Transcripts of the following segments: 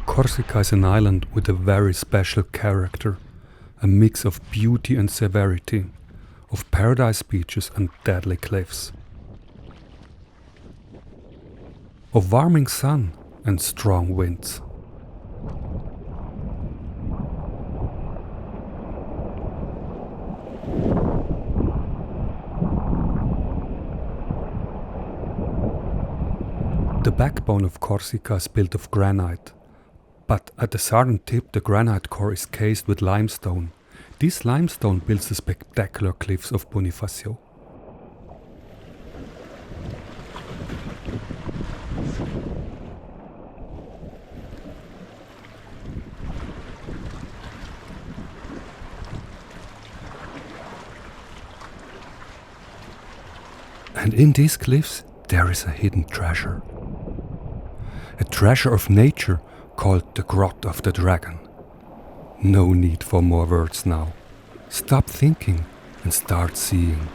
Corsica is an island with a very special character, a mix of beauty and severity, of paradise beaches and deadly cliffs, of warming sun and strong winds. The backbone of Corsica is built of granite, but at the southern tip the granite core is cased with limestone. This limestone builds the spectacular cliffs of Bonifazio. And in these cliffs there is a hidden treasure. A treasure of nature called the Grotte of the Dragon. No need for more words now. Stop thinking and start seeing.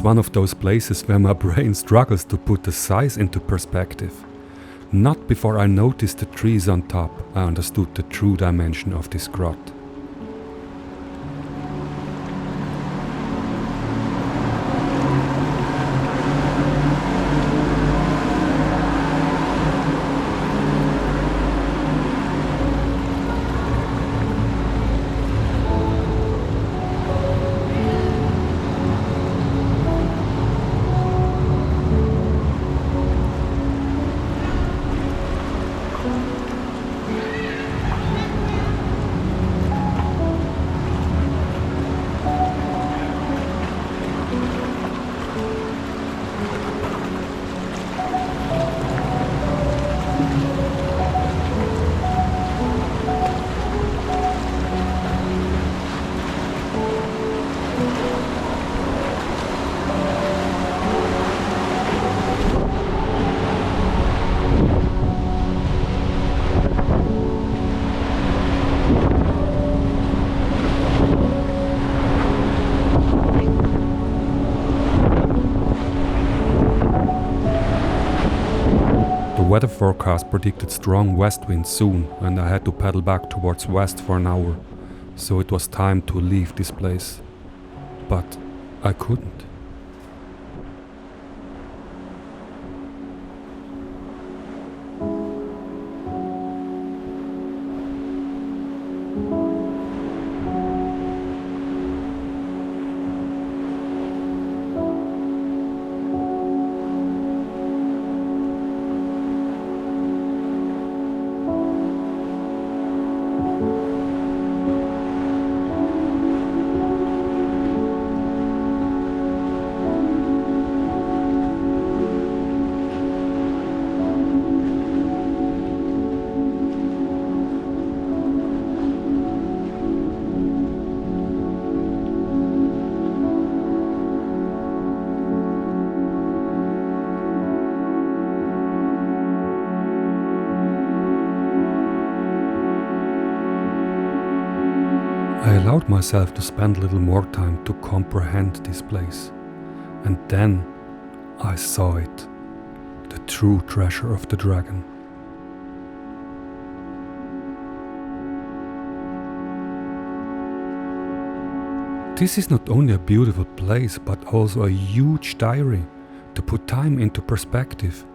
One of those places where my brain struggles to put the size into perspective. Not before I noticed the trees on top, I understood the true dimension of this grot. weather forecast predicted strong west winds soon, and I had to paddle back towards west for an hour, so it was time to leave this place. But I couldn't. I allowed myself to spend a little more time to comprehend this place, and then I saw it, the true treasure of the dragon. This is not only a beautiful place, but also a huge diary to put time into perspective.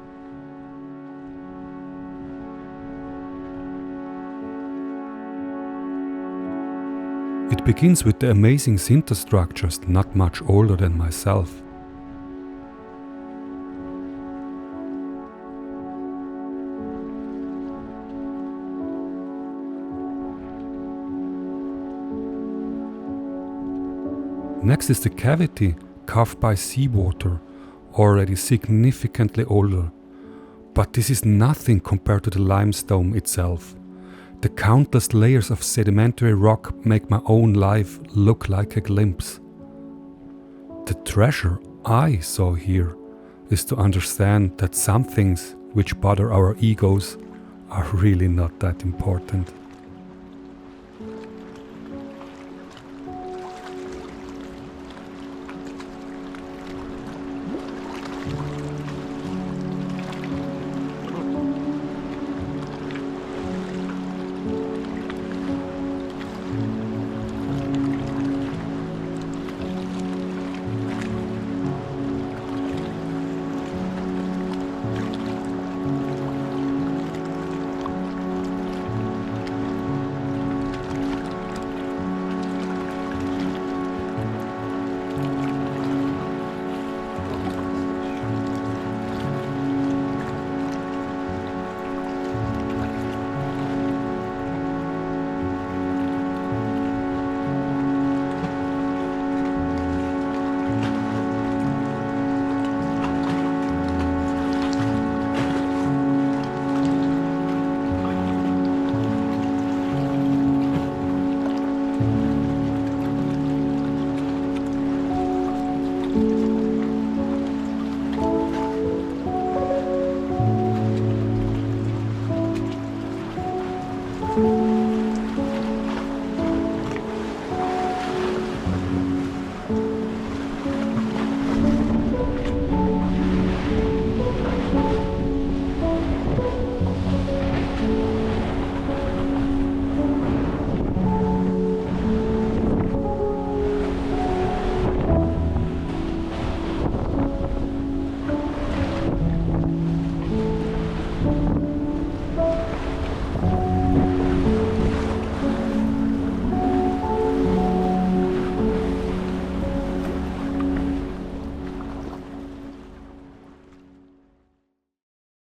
It begins with the amazing sinter structures not much older than myself. Next is the cavity carved by seawater, already significantly older, but this is nothing compared to the limestone itself. The countless layers of sedimentary rock make my own life look like a glimpse. The treasure I saw here is to understand that some things which bother our egos are really not that important.